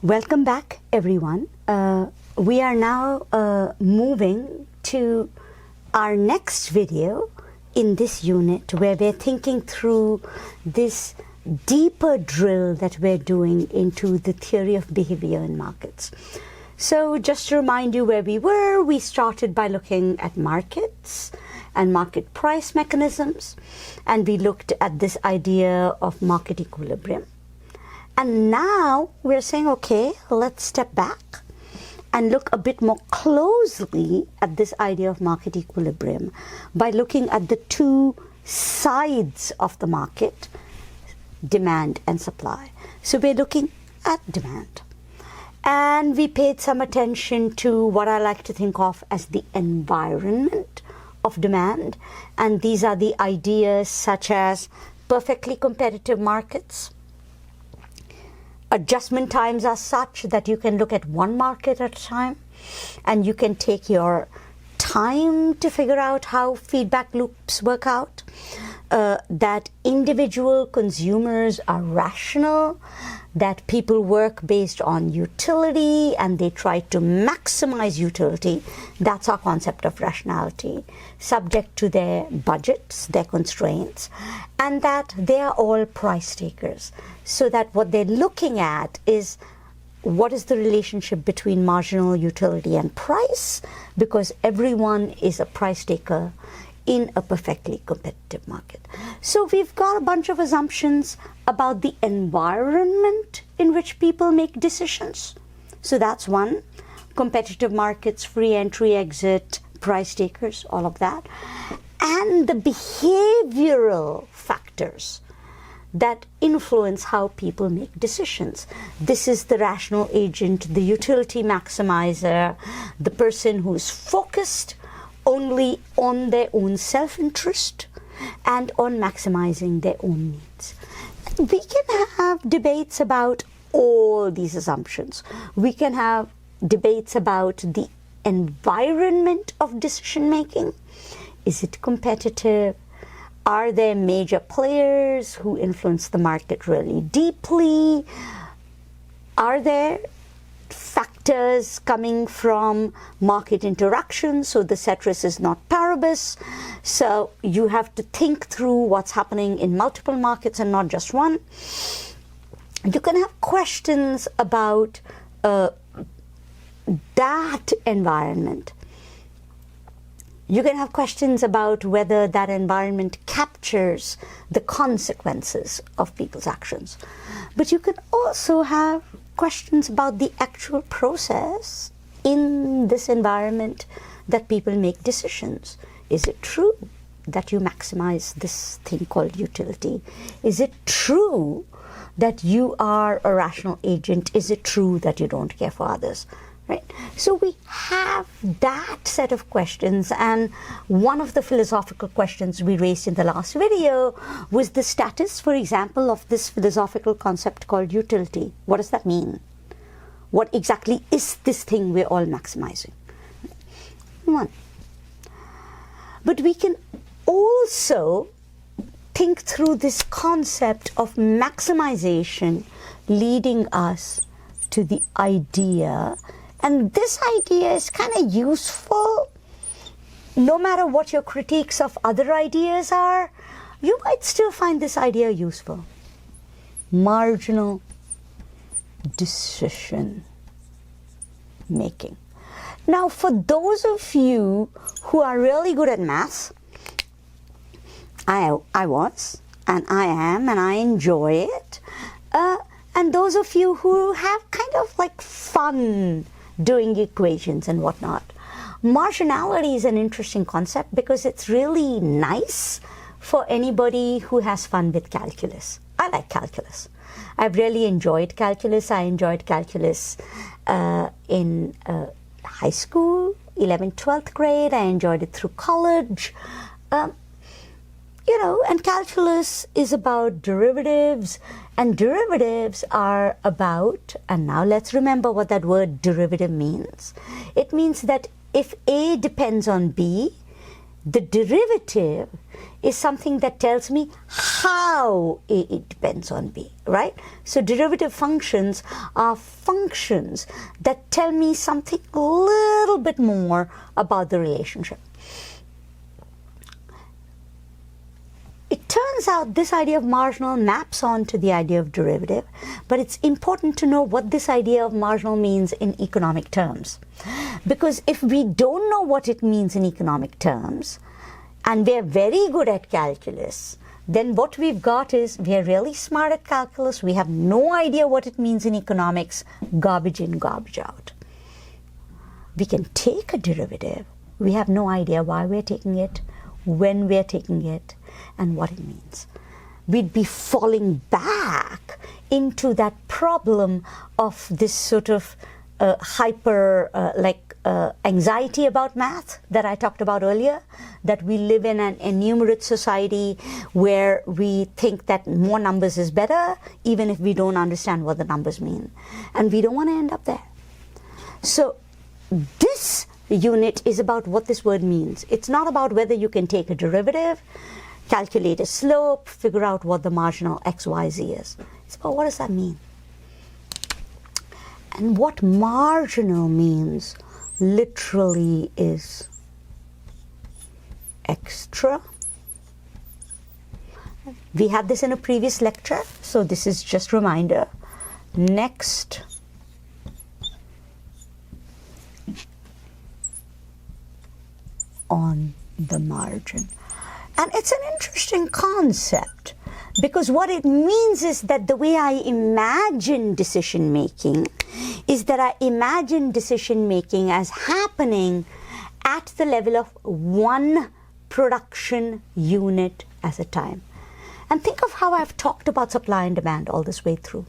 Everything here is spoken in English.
Welcome back, everyone. We are now moving to our next video in this unit where we're thinking through this deeper drill that we're doing into the theory of behavior in markets. So just to remind you where we were, we started by looking at markets and market price mechanisms, and we looked at this idea of market equilibrium. And now we're saying, okay, let's step back and look a bit more closely at this idea of market equilibrium by looking at the two sides of the market, demand and supply. So we're looking at demand. And we paid some attention to what I like to think of as the environment of demand. And these are the ideas such as perfectly competitive markets. Adjustment times are such that you can look at one market at a time and you can take your time to figure out how feedback loops work out. That individual consumers are rational, that people work based on utility and they try to maximize utility. That's our concept of rationality, subject to their budgets, their constraints, and that they are all price takers. So that what they're looking at is what is the relationship between marginal utility and price, because everyone is a price taker in a perfectly competitive market. So we've got a bunch of assumptions about the environment in which people make decisions. So that's one. Competitive markets, free entry, exit, price takers, all of that. And the behavioral factors that influence how people make decisions. This is the rational agent, the utility maximizer, the person who's focused only on their own self-interest and on maximizing their own needs. We can have debates about all these assumptions. We can have debates about the environment of decision making. Is it competitive? Are there major players who influence the market really deeply? Are there factors coming from market interaction, so the ceteris is not paribus? So you have to think through what's happening in multiple markets and not just one. You can have questions about that environment. You can have questions about whether that environment captures the consequences of people's actions. But you can also have questions about the actual process in this environment that people make decisions. Is it true that you maximize this thing called utility? Is it true that you are a rational agent? Is it true that you don't care for others? Right? So we have that set of questions, and one of the philosophical questions we raised in the last video was the status, for example, of this philosophical concept called utility. What does that mean? What exactly is this thing we're all maximizing? One. But we can also think through this concept of maximization leading us to the idea. And this idea is kind of useful. No matter what your critiques of other ideas are, you might still find this idea useful. Marginal decision making. Now, for those of you who are really good at math, I was, and I am, and I enjoy it. And those of you who have kind of like fun doing equations and whatnot. Marginality is an interesting concept because it's really nice for anybody who has fun with calculus. I like calculus. I've really enjoyed calculus. I enjoyed calculus in high school, 11th, 12th grade. I enjoyed it through college. And calculus is about derivatives, and derivatives are about, and now let's remember what that word derivative means. It means that if A depends on B, The derivative is something that tells me how A depends on B, right? So derivative functions are functions that tell me something a little bit more about the relationship. It turns out this idea of marginal maps onto the idea of derivative, but it's important to know what this idea of marginal means in economic terms. Because if we don't know what it means in economic terms, and we're very good at calculus, then what we've got is we're really smart at calculus, we have no idea what it means in economics, garbage in, garbage out. We can take a derivative, we have no idea why we're taking it, when we're taking it, and what it means. We'd be falling back into that problem of this sort of anxiety about math that I talked about earlier, that we live in an enumerate society where we think that more numbers is better, even if we don't understand what the numbers mean. And we don't want to end up there. So this unit is about what this word means. It's not about whether you can take a derivative, calculate a slope, figure out what the marginal xyz is. It's about what does that mean? And what marginal means literally is extra. We had this in a previous lecture, so this is just a reminder. Next on the margin. And it's an interesting concept, because what it means is that the way I imagine decision making is that I imagine decision making as happening at the level of one production unit at a time. And think of how I've talked about supply and demand all this way through.